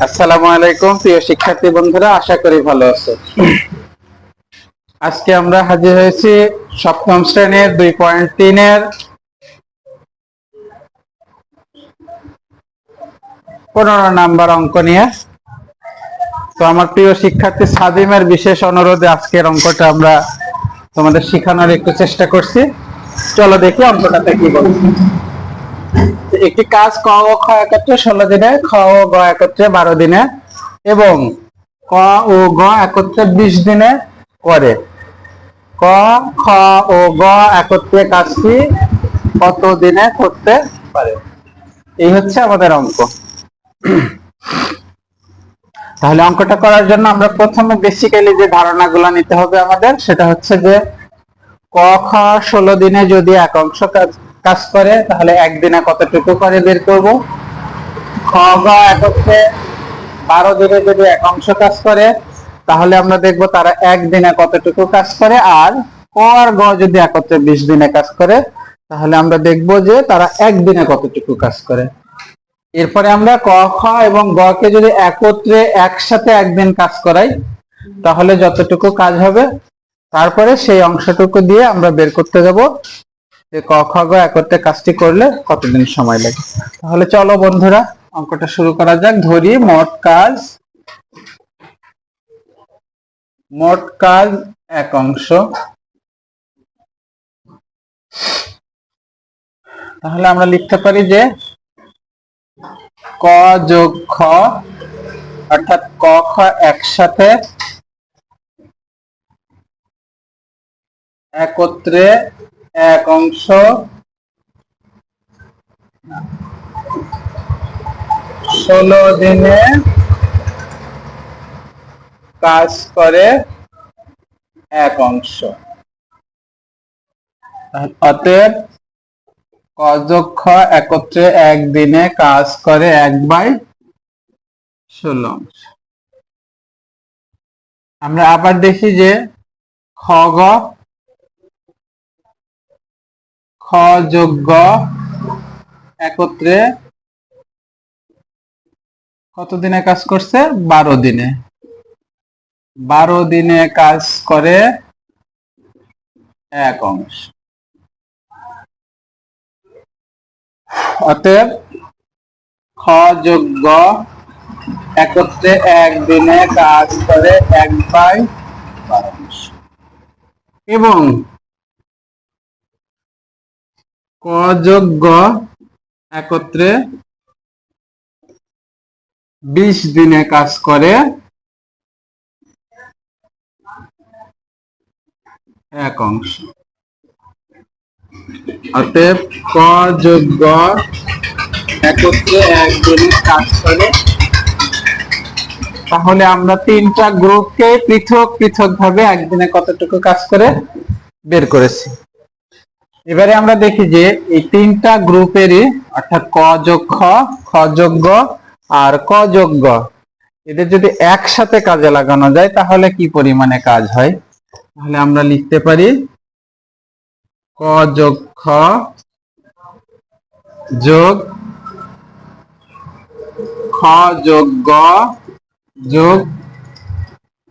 আসসালামু আলাইকুম প্রিয় শিক্ষার্থী বন্ধুরা, আশা করি ভালো আছো। আজকে আমরা হাজির হয়েছি সপ্তম শ্রেণীর 2.3 এর 15 নাম্বার অঙ্ক নিয়ে। তো আমার প্রিয় শিক্ষার্থী সাদিমের বিশেষ অনুরোধে আজকের অঙ্কটা আমরা তোমাদের শেখানোর একটু চেষ্টা করছি। চলো দেখি অঙ্কটাতে কি বলছে। একটি কাজ ক ও খ একত্রে 16 দিনে, খ ও গ একত্রে 12 দিনে এবং ক ও গ একত্রে 20 দিনে করে। ক, খ ও গ একত্রে কাজটি কত দিনে করতে পারে? এই হচ্ছে আমাদের অঙ্ক। তাহলে অঙ্কটা করার জন্য আমরা প্রথমে বেসিক্যালি যে ধারণাগুলো নিতে হবে আমাদের, সেটা হচ্ছে যে ক খ 16 দিনে যদি এক অংশ কাজ করে তাহলে একদিনে কতটুকু করে বের করব। খ গ একত্রে 12 দিনে যদি এক অংশ কাজ করে তাহলে আমরা দেখব তারা একদিনে কতটুকু কাজ করে। আর ক আর গ যদি একত্রে 20 দিনে কাজ করে তাহলে আমরা দেখব যে তারা একদিনে কতটুকু কাজ করে। এরপরে আমরা ক খ এবং গ কে যদি একত্রে একসাথে একদিন কাজ করাই তাহলে যতটুকু কাজ হবে তারপরে সেই অংশটুকু দিয়ে আমরা বের করতে যাব যে ক খ গ একত্রে কাজটি করলে কতদিন সময় লাগে। তাহলে চলো বন্ধুরা অঙ্কটা শুরু করা যাক। ধরি মোট কাজ এক অংশ। তাহলে আমরা লিখতে পারি যে ক যোগ খ অর্থাৎ ক খ একসাথে একত্রে এক অংশ 16 দিনে কাজ করে এক অংশ। অতএব ক যোগ খ একত্রে একদিনে কাজ করে 1/16 অংশ। আমরা আবার দেখি যে খ যোগ গ একত্রে কত দিনে কাজ করছে? 12 দিনে। 12 দিনে কাজ করে এক অংশ। অতএব খ যোগ গ একত্রে একদিনে কাজ করে 1/12 অংশ এবং ক যোগ গ একত্রে 20 দিনে কাজ করে এক অংশ। অতএব ক যোগ গ একত্রে একদিনে কাজ করে। তাহলে আমরা তিনটা গ্রুপকে পৃথক পৃথক ভাবে একদিনে কতটুকু কাজ করে বের করেছি। এবারে আমরা দেখি যে এই তিনটা গ্রুপেরই অর্থাৎ ক যোগ খ, খ যোগ গ আর ক যোগ গ এদের যদি একসাথে কাজে লাগানো যায় তাহলে কি পরিমাণে কাজ হয়। তাহলে আমরা লিখতে পারি ক যোগ খ যোগ খ যোগ গ যোগ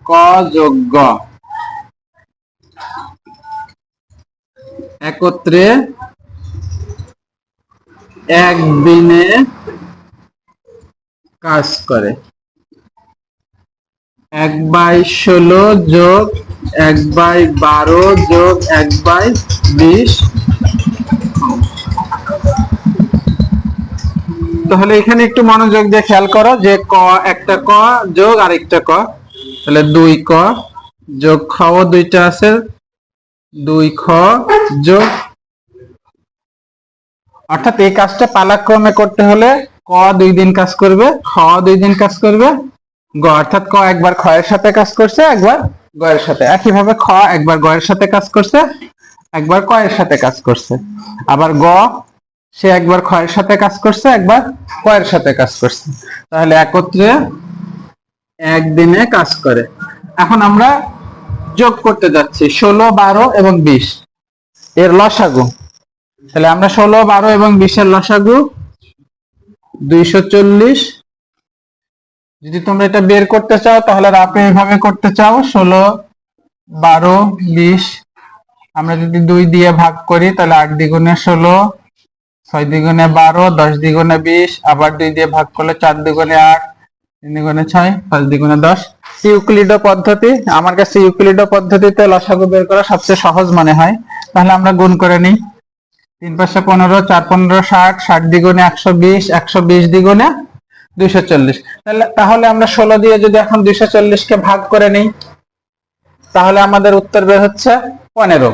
ক যোগ গ একত্রে একদিনে কাজ করে 1/16 যোগ 1/12 যোগ 1/20। তাহলে এখানে একটু মনোযোগ দিয়ে খেয়াল করো যে ক একটা ক যোগ আরেকটা ক, তাহলে 2 ক যোগ খ ও দুইটা আছে 2 খ যোগ, অর্থাৎ এই কাজটা পালাক্রমে করতে হলে ক 2 দিন কাজ করবে, খ 2 দিন কাজ করবে, গ অর্থাৎ ক একবার খ এর সাথে কাজ করছে একবার গ এর সাথে, একইভাবে খ একবার গ এর সাথে কাজ করছে একবার ক এর সাথে কাজ করছে, আবার গ সে একবার খ এর সাথে কাজ করছে একবার ক এর সাথে কাজ করছে। তাহলে একত্রে একদিনে কাজ করে। এখন আমরা যোগ করতে যাচ্ছি 16, 12 এবং 20 এর লসাগু। তাহলে আমরা 16, 12 এবং 20 এর লসাগু 240 যদি তোমরা এটা বের করতে চাও তাহলে রাপে এইভাবে করতে চাও, 16, 12, 20। আমরা যদি 2 দিয়ে ভাগ করি তাহলে 8 দ্বিগুণে 16, 6 দ্বিগুণে 12, 10 দ্বিগুণে 20, আবার 2 দিয়ে ভাগ করলে 4 দ্বিগুণে 8, 3 দ্বিগুণে 6, 5 দ্বিগুণে 10। ইউক্লিডো পদ্ধতি, আমার কাছে ইউক্লিডো পদ্ধতিতে লসাগু বের করা সবচেয়ে সহজ মনে হয়। তাহলে আমরা গুণ করে নিই। 3 5 15, 4 15 60, 60 দ্বিগুণে 120, 120 দ্বিগুণে 240। তাহলে আমরা 16 দিয়ে যদি এখন 240 কে ভাগ করে নিই তাহলে আমাদের উত্তর বের হচ্ছে 15।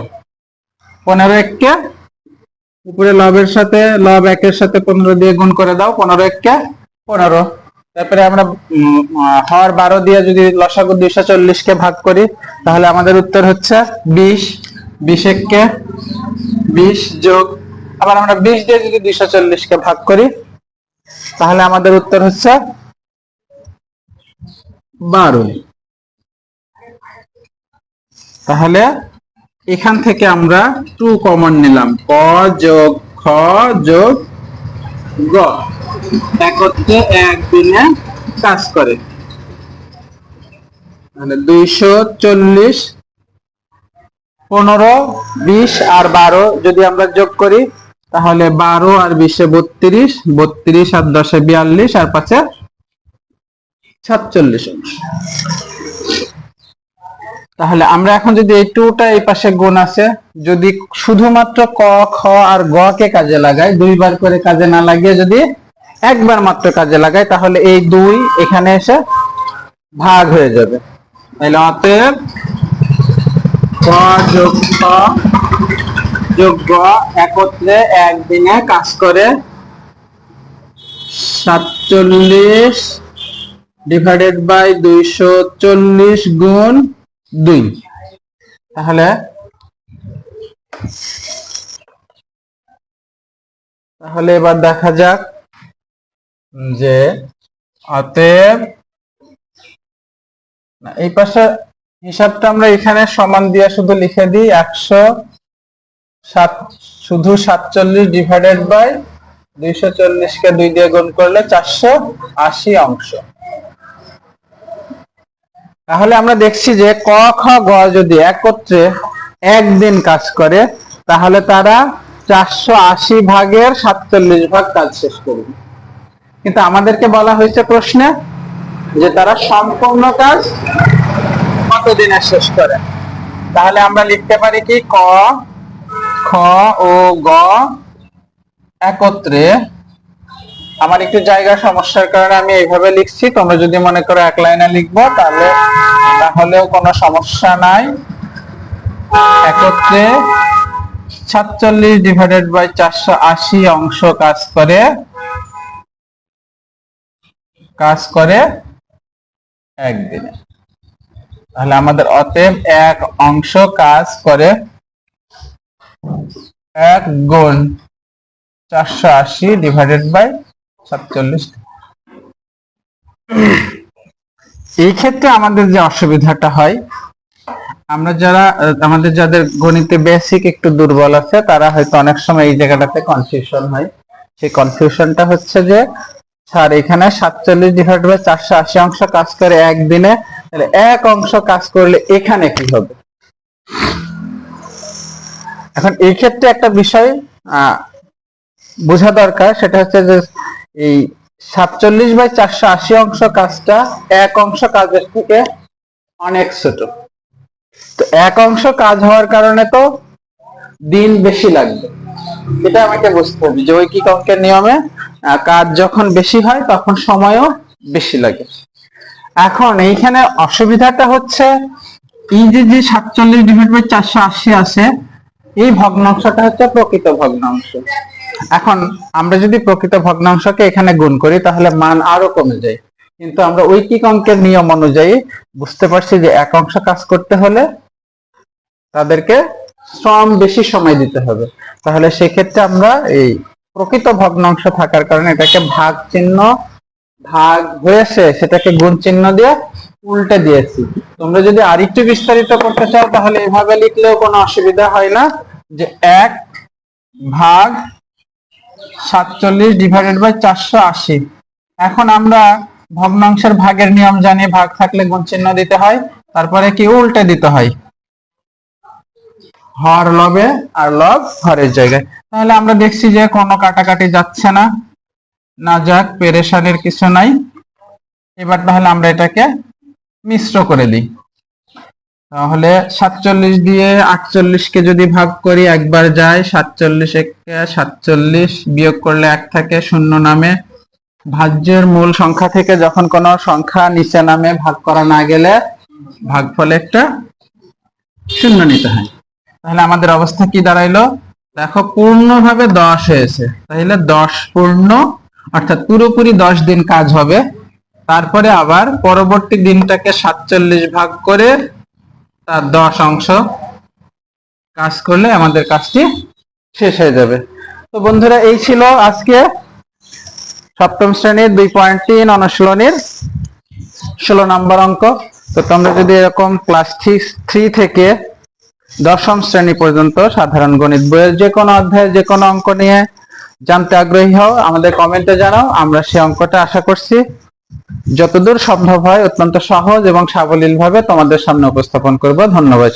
15 এককে উপরে লবের সাথে লব 1 এর সাথে 15 দিয়ে গুণ করে দাও, 15 এককে 15। তারপরে আমরা হর 12 দিয়ে যদি লসাগু 240 কে ভাগ করি তাহলে আমাদের উত্তর হচ্ছে 20। 20 এককে 20 যোগ আবার আমরা 20 দিয়ে যদি 240 কে ভাগ করি তাহলে আমাদের উত্তর হচ্ছে 12। তাহলে এখান থেকে আমরা 2 কমন নিলাম, ক যোগ খ যোগ গ একত্রে একদিনে কাজ করে। মানে 240, 15, 20 আর 12 যদি আমরা যোগ করি তাহলে 12 আর 20 এ 32, 32 আর 10 এ 42 আর 5 এ 47 অংশ। তাহলে আমরা এখন যদি এই 2টা এই পাশে গুণ আছে, যদি শুধুমাত্র ক খ আর গ কে কাজে লাগাই, 2 বার করে কাজে না লাগিয়ে যদি একবার মাত্র কাজে লাগাই তাহলে এই 2 এখানে এসে ভাগ হয়ে যাবে। তাহলে অতএব ক যোগ খ যোগ গ একত্রে একদিনে কাজ করে 47 ডিভাইডেড বাই 240 গুণ 2। তাহলে এবার দেখা যাক যে অতএব এই পাশে হিসাবটা আমরা এখানে সমান দিয়ে শুধু লিখে দিই, 107 শুধু 47 ডিভাইডেড বাই 240 কে 2 দিয়ে গুণ করলে 480 অংশ। তাহলে আমরা দেখছি যে ক খ গ যদি একত্রে একদিন কাজ করে তাহলে তারা 480 ভাগের 47 ভাগ কাজ শেষ করবে। কিন্তু আমাদেরকে বলা হয়েছে প্রশ্নে যে তারা সম্পূর্ণ কাজ কত দিনে শেষ করে। তাহলে আমরা লিখতে পারি কি, ক খ ও গ একত্রে, আমার একটু জায়গা সমস্যার কারণে আমি এইভাবে লিখছি, তোমরা যদি মনে করো এক লাইনে লিখবো তাহলেও কোনো সমস্যা নাই। একত্রে 47 ডিভাইডেড বাই 480 অংশ কাজ করে একদিনে। তাহলে আমাদের অতএব এক অংশ কাজ করে 1 গুণ 480 ডিভাইডেড বাই 47। এই ক্ষেত্রে আমাদের যে অসুবিধাটা হয়, আমাদের যাদের গণিতে বেসিক একটু দুর্বল আছে তারা হয়তো অনেক সময় এই জায়গাটাতে কনফিউশন হয়। সেই কনফিউশনটা হচ্ছে যে স্যার এখানে 47 ডিভাইড বাই 480 অংশ কাজ করে একদিনে, তাহলে এক অংশ কাজ করলে এখানে কি হবে। এখন এই ক্ষেত্রে একটা বিষয় বোঝা দরকার, সেটা হচ্ছে যে এই 47 বাই 480 অংশ কাজটা এক অংশ কাজের থেকে অনেক ছোট। তো এক অংশ কাজ হওয়ার কারণে তো দিন বেশি লাগবে, এটা আমাকে বুঝতে হবে যে ঐকিক অঙ্কের নিয়মে কাজ যখন বেশি হয় তখন সময়ও বেশি লাগে। এখন এইখানে অসুবিধাটা হচ্ছে এই যে 47 ডিভাইড বাই 480 আছে, এই ভগ্নাংশটা হচ্ছে প্রকৃত ভগ্নাংশ। এখন আমরা যদি প্রকৃত ভগ্নাংশকে এখানে গুণ করি তাহলে মান আরো কমে যায়, কিন্তু আমরা ঐকিক অঙ্কের নিয়ম অনুযায়ী বুঝতে পারছি যে এক অংশ কাজ করতে হলে তাদেরকে শ্রম বেশি সময় দিতে হবে। তাহলে সেক্ষেত্রে আমরা এই প্রকৃত ভগ্নাংশ থাকার কারণে এটাকে ভাগ চিহ্ন, ভাগ হয়েছে সেটাকে গুণ চিহ্ন দিয়ে উল্টে দিয়েছি। তোমরা যদি আরেকটু বিস্তারিত করতে চাও তাহলে এভাবে লিখলেও কোনো অসুবিধা হয় না, যে 1 ভাগ 47 ডিভাইডেড বাই 480। এখন আমরা ভগ্নাংশের ভাগের নিয়ম জানি, ভাগ থাকলে গুণ চিহ্ন দিতে হয়, তারপরে কি উল্টে দিতে হয়, হর লবে আর লব হরের জায়গায়। তাহলে আমরা দেখছি যে কোনো কাটাকাটি যাচ্ছে না, না যাক, পেরেশানির কিছু নাই। এবার তাহলে আমরা এটাকে মিশ্র করে দিই। তাহলে 47 দিয়ে 48 কে যদি ভাগ করি একবার যায়, 47 একে 47, বিয়োগ করলে 1 থাকে, শূন্য নামে। ভাজ্যের মূল সংখ্যা থেকে যখন কোনো সংখ্যা নিচে নামে, ভাগ করা না গেলে ভাগফলে একটা শূন্য নিতে হয়। তাহলে আমাদের অবস্থা কি দাঁড়াইলো, দেখো পূর্ণভাবে 10 হয়েছে, তাহলে 10 পূর্ণ, অর্থাৎ পুরোপুরি 10 দিন কাজ হবে। তারপরে আবার পরবর্তী দিনটাকে 47 ভাগ করে তার 10 অংশ কাজ করলে আমাদের কাজটি শেষ হয়ে যাবে। তো বন্ধুরা, এই ছিল আজকে সপ্তম শ্রেণীর 2.3 অনুশীলনীর 16 নম্বর অঙ্ক। তো তোমরা যদি এরকম ক্লাস 3 থেকে দশম শ্রেণী পর্যন্ত সাধারণ গণিত বইয়ের যে কোনো অধ্যায়ের যে কোনো অঙ্ক নিয়ে জানতে আগ্রহী হও, আমাদের কমেন্টে জানাও। আমরা সেই অঙ্কটা আশা করছি যতদূর সম্ভব হয় অত্যন্ত সহজ এবং সাবলীল ভাবে তোমাদের সামনে উপস্থাপন করব। ধন্যবাদ।